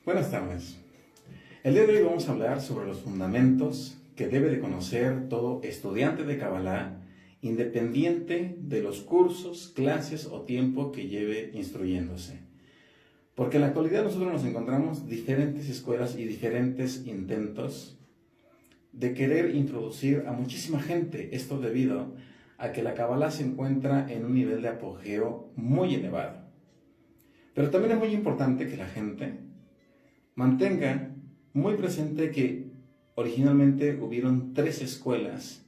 Buenas tardes. El día de hoy vamos a hablar sobre los fundamentos que debe de conocer todo estudiante de Kabbalah, independiente de los cursos, clases o tiempo que lleve instruyéndose. Porque en la actualidad nosotros nos encontramos diferentes escuelas y diferentes intentos de querer introducir a muchísima gente. Esto debido a que la Kabbalah se encuentra en un nivel de apogeo muy elevado. Pero también es muy importante que la gente mantenga muy presente que originalmente hubieron 3 escuelas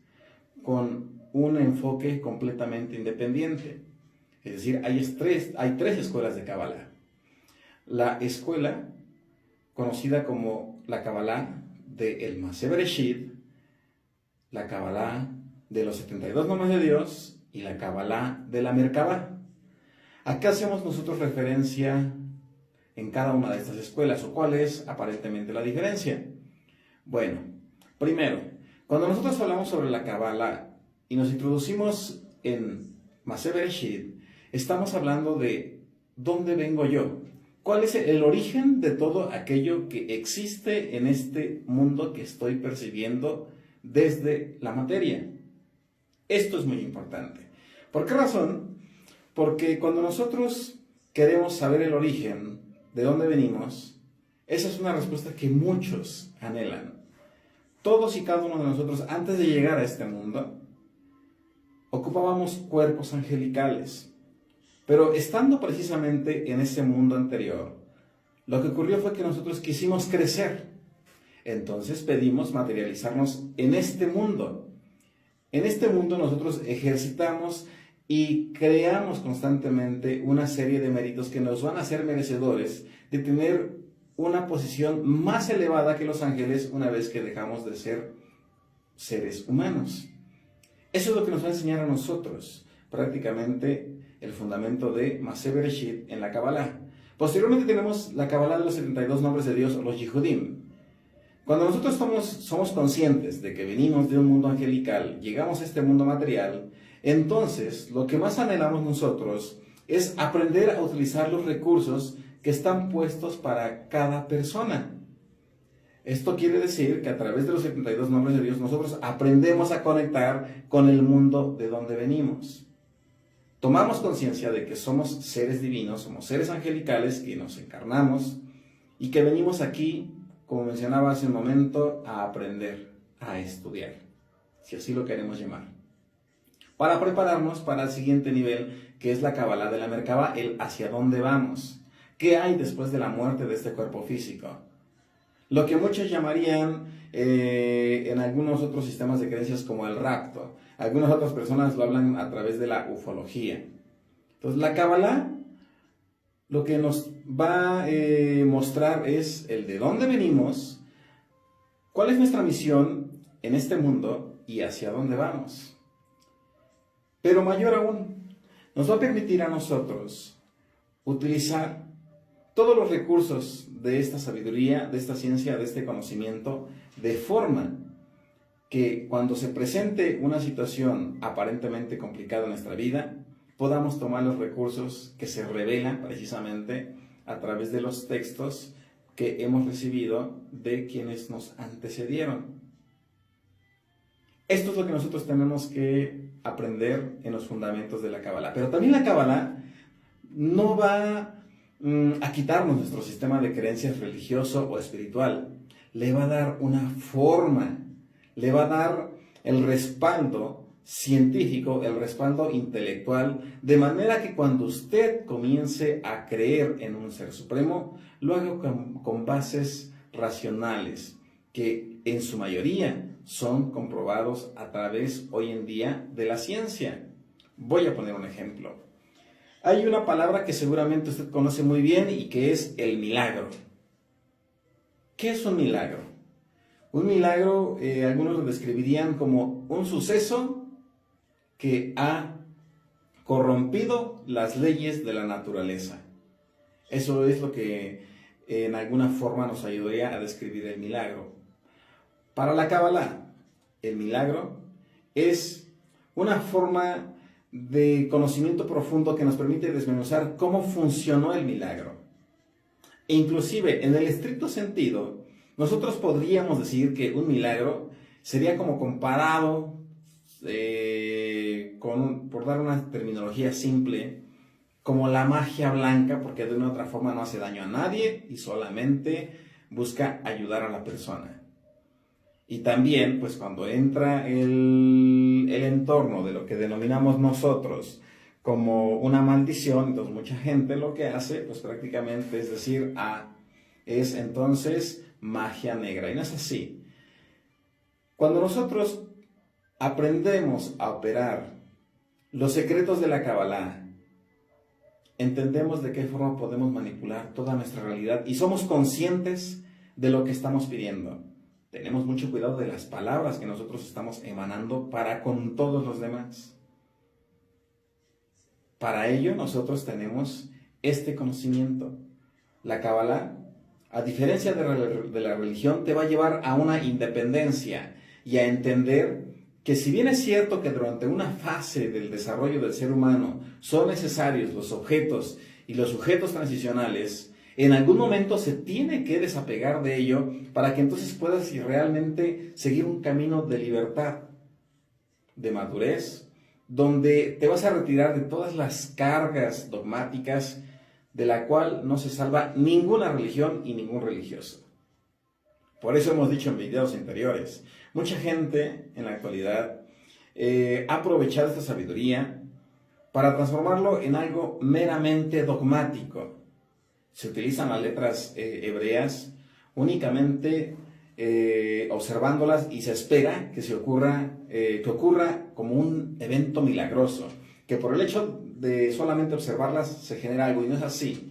con un enfoque completamente independiente. Es decir, hay 3 escuelas de Kabbalah. La escuela conocida como la Kabbalah de el Masé Bereshit, la Kabbalah de los 72 nombres de Dios y la Kabbalah de la Merkabah. Acá hacemos nosotros referencia en cada una de estas escuelas, o cuál es aparentemente la diferencia. Bueno, primero, cuando nosotros hablamos sobre la Kabbalah y nos introducimos en Masé Bereshit, estamos hablando de dónde vengo yo, cuál es el origen de todo aquello que existe en este mundo que estoy percibiendo desde la materia. Esto es muy importante. ¿Por qué razón? Porque cuando nosotros queremos saber el origen, de dónde venimos, esa es una respuesta que muchos anhelan. Todos y cada uno de nosotros, antes de llegar a este mundo, ocupábamos cuerpos angelicales. Pero estando precisamente en ese mundo anterior, lo que ocurrió fue que nosotros quisimos crecer. Entonces pedimos materializarnos en este mundo. En este mundo nosotros ejercitamos y creamos constantemente una serie de méritos que nos van a hacer merecedores de tener una posición más elevada que los ángeles una vez que dejamos de ser seres humanos. Eso es lo que nos va a enseñar a nosotros prácticamente el fundamento de Masé Bereshit en la Kabbalah. Posteriormente tenemos la Kabbalah de los 72 nombres de Dios o los Yehudim. Cuando nosotros somos conscientes de que venimos de un mundo angelical, llegamos a este mundo material, entonces lo que más anhelamos nosotros es aprender a utilizar los recursos que están puestos para cada persona. Esto quiere decir que a través de los 72 nombres de Dios nosotros aprendemos a conectar con el mundo de donde venimos. Tomamos conciencia de que somos seres divinos, somos seres angelicales que nos encarnamos y que venimos aquí, como mencionaba hace un momento, a aprender, a estudiar, si así lo queremos llamar, para prepararnos para el siguiente nivel, que es la Kabbalah de la Merkabah, el hacia dónde vamos, qué hay después de la muerte de este cuerpo físico. Lo que muchos llamarían en algunos otros sistemas de creencias como el rapto. Algunas otras personas lo hablan a través de la ufología. Entonces la Kabbalah lo que nos va a mostrar es el de dónde venimos, cuál es nuestra misión en este mundo y hacia dónde vamos. Pero mayor aún, nos va a permitir a nosotros utilizar todos los recursos de esta sabiduría, de esta ciencia, de este conocimiento, de forma que cuando se presente una situación aparentemente complicada en nuestra vida, podamos tomar los recursos que se revelan precisamente a través de los textos que hemos recibido de quienes nos antecedieron. Esto es lo que nosotros tenemos que aprender en los fundamentos de la Kabbalah. Pero también la Kabbalah no va a quitarnos nuestro sistema de creencias religioso o espiritual. Le va a dar una forma, le va a dar el respaldo científico, el respaldo intelectual, de manera que cuando usted comience a creer en un ser supremo, lo haga con bases racionales, que en su mayoría son comprobados a través hoy en día de la ciencia. Voy a poner un ejemplo. Hay una palabra que seguramente usted conoce muy bien y que es el milagro. ¿Qué es un milagro? Un milagro, algunos lo describirían como un suceso que ha corrompido las leyes de la naturaleza. Eso es lo que en alguna forma nos ayudaría a describir el milagro. Para la Kabbalah, el milagro es una forma de conocimiento profundo que nos permite desmenuzar cómo funcionó el milagro. E inclusive, en el estricto sentido, nosotros podríamos decir que un milagro sería como comparado, por dar una terminología simple, como la magia blanca, porque de una u otra forma no hace daño a nadie y solamente busca ayudar a la persona. Y también, pues cuando entra el entorno de lo que denominamos nosotros como una maldición, entonces mucha gente lo que hace, pues prácticamente es decir, es entonces magia negra. Y no es así. Cuando nosotros aprendemos a operar los secretos de la Kabbalah, entendemos de qué forma podemos manipular toda nuestra realidad y somos conscientes de lo que estamos pidiendo. Tenemos mucho cuidado de las palabras que nosotros estamos emanando para con todos los demás. Para ello nosotros tenemos este conocimiento. La Kabbalah, a diferencia de la religión, te va a llevar a una independencia y a entender que si bien es cierto que durante una fase del desarrollo del ser humano son necesarios los objetos y los sujetos transicionales, en algún momento se tiene que desapegar de ello para que entonces puedas realmente seguir un camino de libertad, de madurez, donde te vas a retirar de todas las cargas dogmáticas de la cual no se salva ninguna religión y ningún religioso. Por eso hemos dicho en videos anteriores, mucha gente en la actualidad ha aprovechado esta sabiduría para transformarlo en algo meramente dogmático. Se utilizan las letras hebreas únicamente observándolas y se espera que ocurra como un evento milagroso, que por el hecho de solamente observarlas se genera algo, y no es así.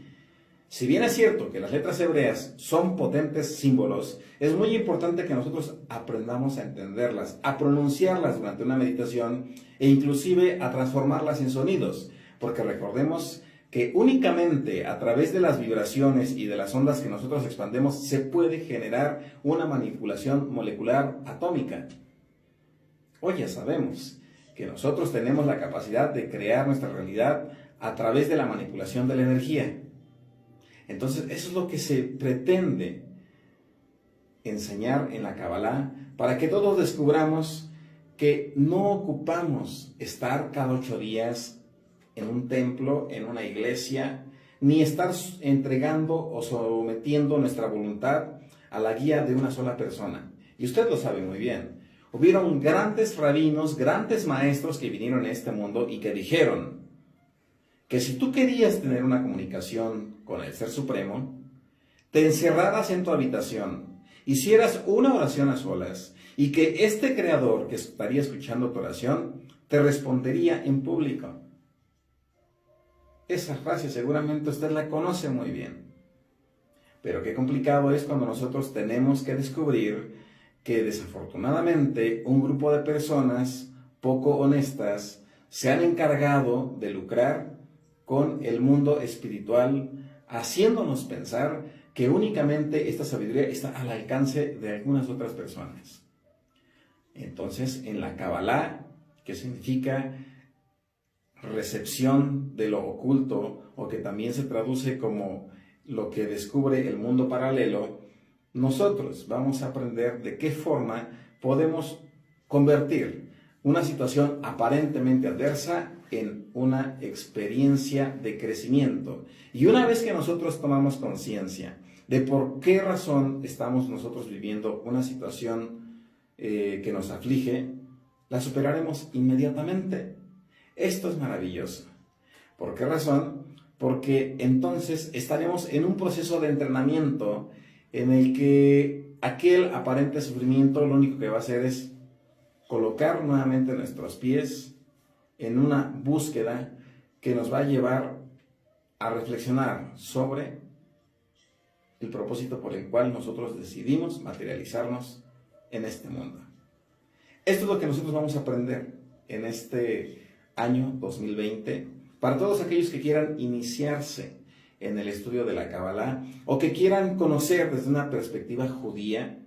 Si bien es cierto que las letras hebreas son potentes símbolos, es muy importante que nosotros aprendamos a entenderlas, a pronunciarlas durante una meditación e inclusive a transformarlas en sonidos, porque recordemos que únicamente a través de las vibraciones y de las ondas que nosotros expandemos se puede generar una manipulación molecular atómica. Hoy ya sabemos que nosotros tenemos la capacidad de crear nuestra realidad a través de la manipulación de la energía. Entonces, eso es lo que se pretende enseñar en la Kabbalah, para que todos descubramos que no ocupamos estar cada 8 días en un templo, en una iglesia, ni estar entregando o sometiendo nuestra voluntad a la guía de una sola persona. Y usted lo sabe muy bien. Hubieron grandes rabinos, grandes maestros que vinieron a este mundo y que dijeron que si tú querías tener una comunicación con el Ser Supremo, te encerraras en tu habitación, hicieras una oración a solas y que este Creador que estaría escuchando tu oración te respondería en público. Esa frase seguramente usted la conoce muy bien. Pero qué complicado es cuando nosotros tenemos que descubrir que desafortunadamente un grupo de personas poco honestas se han encargado de lucrar con el mundo espiritual, haciéndonos pensar que únicamente esta sabiduría está al alcance de algunas otras personas. Entonces, en la Kabbalah, que significa recepción de lo oculto, o que también se traduce como lo que descubre el mundo paralelo, nosotros vamos a aprender de qué forma podemos convertir una situación aparentemente adversa en una experiencia de crecimiento. Y una vez que nosotros tomamos conciencia de por qué razón estamos nosotros viviendo una situación que nos aflige, la superaremos inmediatamente. Esto es maravilloso. ¿Por qué razón? Porque entonces estaremos en un proceso de entrenamiento en el que aquel aparente sufrimiento lo único que va a hacer es colocar nuevamente nuestros pies en una búsqueda que nos va a llevar a reflexionar sobre el propósito por el cual nosotros decidimos materializarnos en este mundo. Esto es lo que nosotros vamos a aprender en este año 2020, para todos aquellos que quieran iniciarse en el estudio de la Kabbalah o que quieran conocer desde una perspectiva judía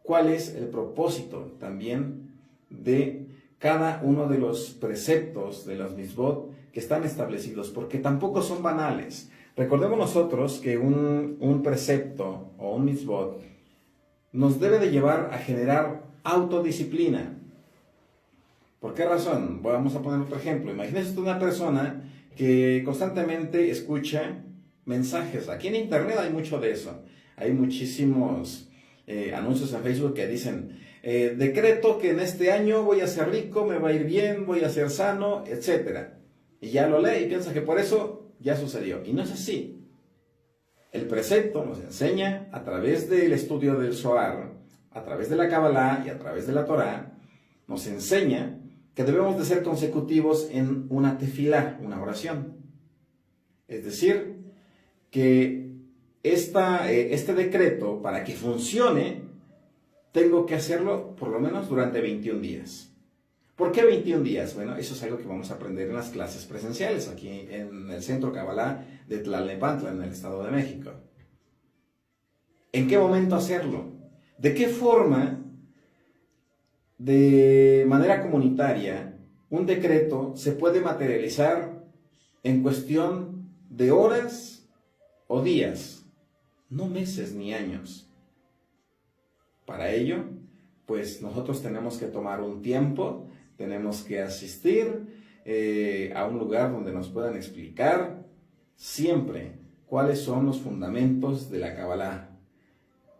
cuál es el propósito también de cada uno de los preceptos de los mitzvot que están establecidos, porque tampoco son banales, Recordemos nosotros que un precepto o un mitzvot nos debe de llevar a generar autodisciplina. ¿Por qué razón? Vamos a poner otro ejemplo. Imagínese una persona que constantemente escucha mensajes. Aquí en internet hay mucho de eso. Hay muchísimos anuncios en Facebook que dicen, decreto que en este año voy a ser rico, me va a ir bien, voy a ser sano, etc. Y ya lo lee y piensa que por eso ya sucedió. Y no es así. El precepto nos enseña a través del estudio del Zohar, a través de la Kabbalah y a través de la Torah, nos enseña que debemos de ser consecutivos en una tefilá, una oración. Es decir, que este decreto, para que funcione, tengo que hacerlo por lo menos durante 21 días. ¿Por qué 21 días? Bueno, eso es algo que vamos a aprender en las clases presenciales, aquí en el Centro Kabbalah de Tlalnepantla, en el Estado de México. ¿En qué momento hacerlo? ¿De qué forma, de manera comunitaria, un decreto se puede materializar en cuestión de horas o días, no meses ni años? Para ello, pues nosotros tenemos que tomar un tiempo, tenemos que asistir a un lugar donde nos puedan explicar siempre cuáles son los fundamentos de la Kabbalah.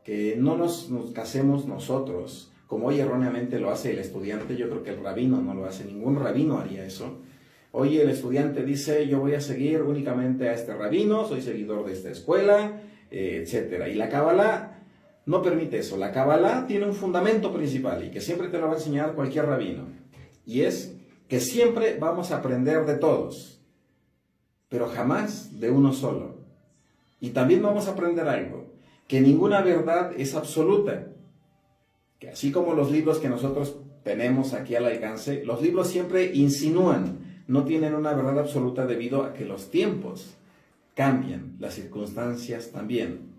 Que no nos casemos nosotros, como hoy erróneamente lo hace el estudiante. Yo creo que el rabino no lo hace, ningún rabino haría eso. Hoy el estudiante dice, yo voy a seguir únicamente a este rabino, soy seguidor de esta escuela, etc. Y la Kabbalah no permite eso. La Kabbalah tiene un fundamento principal y que siempre te lo va a enseñar cualquier rabino. Y es que siempre vamos a aprender de todos, pero jamás de uno solo. Y también vamos a aprender algo, que ninguna verdad es absoluta. Que así como los libros que nosotros tenemos aquí al alcance, los libros siempre insinúan, no tienen una verdad absoluta debido a que los tiempos cambian, las circunstancias también.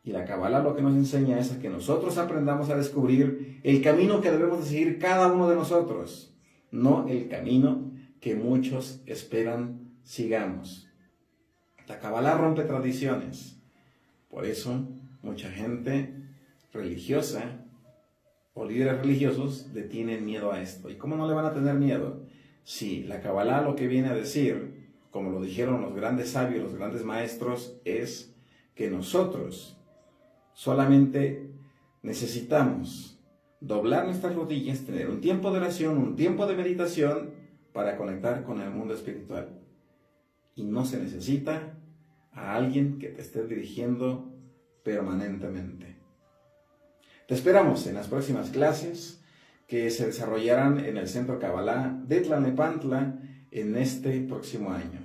Y la Kabbalah lo que nos enseña es a que nosotros aprendamos a descubrir el camino que debemos de seguir cada uno de nosotros, no el camino que muchos esperan sigamos. La Kabbalah rompe tradiciones. Por eso, mucha gente religiosa o líderes religiosos le tienen miedo a esto. ¿Y cómo no le van a tener miedo? Si la Kabbalah lo que viene a decir, como lo dijeron los grandes sabios, los grandes maestros, es que nosotros solamente necesitamos doblar nuestras rodillas, tener un tiempo de oración, un tiempo de meditación para conectar con el mundo espiritual. Y no se necesita a alguien que te esté dirigiendo permanentemente. Te esperamos en las próximas clases que se desarrollarán en el Centro Kabbalah de Tlalnepantla en este próximo año.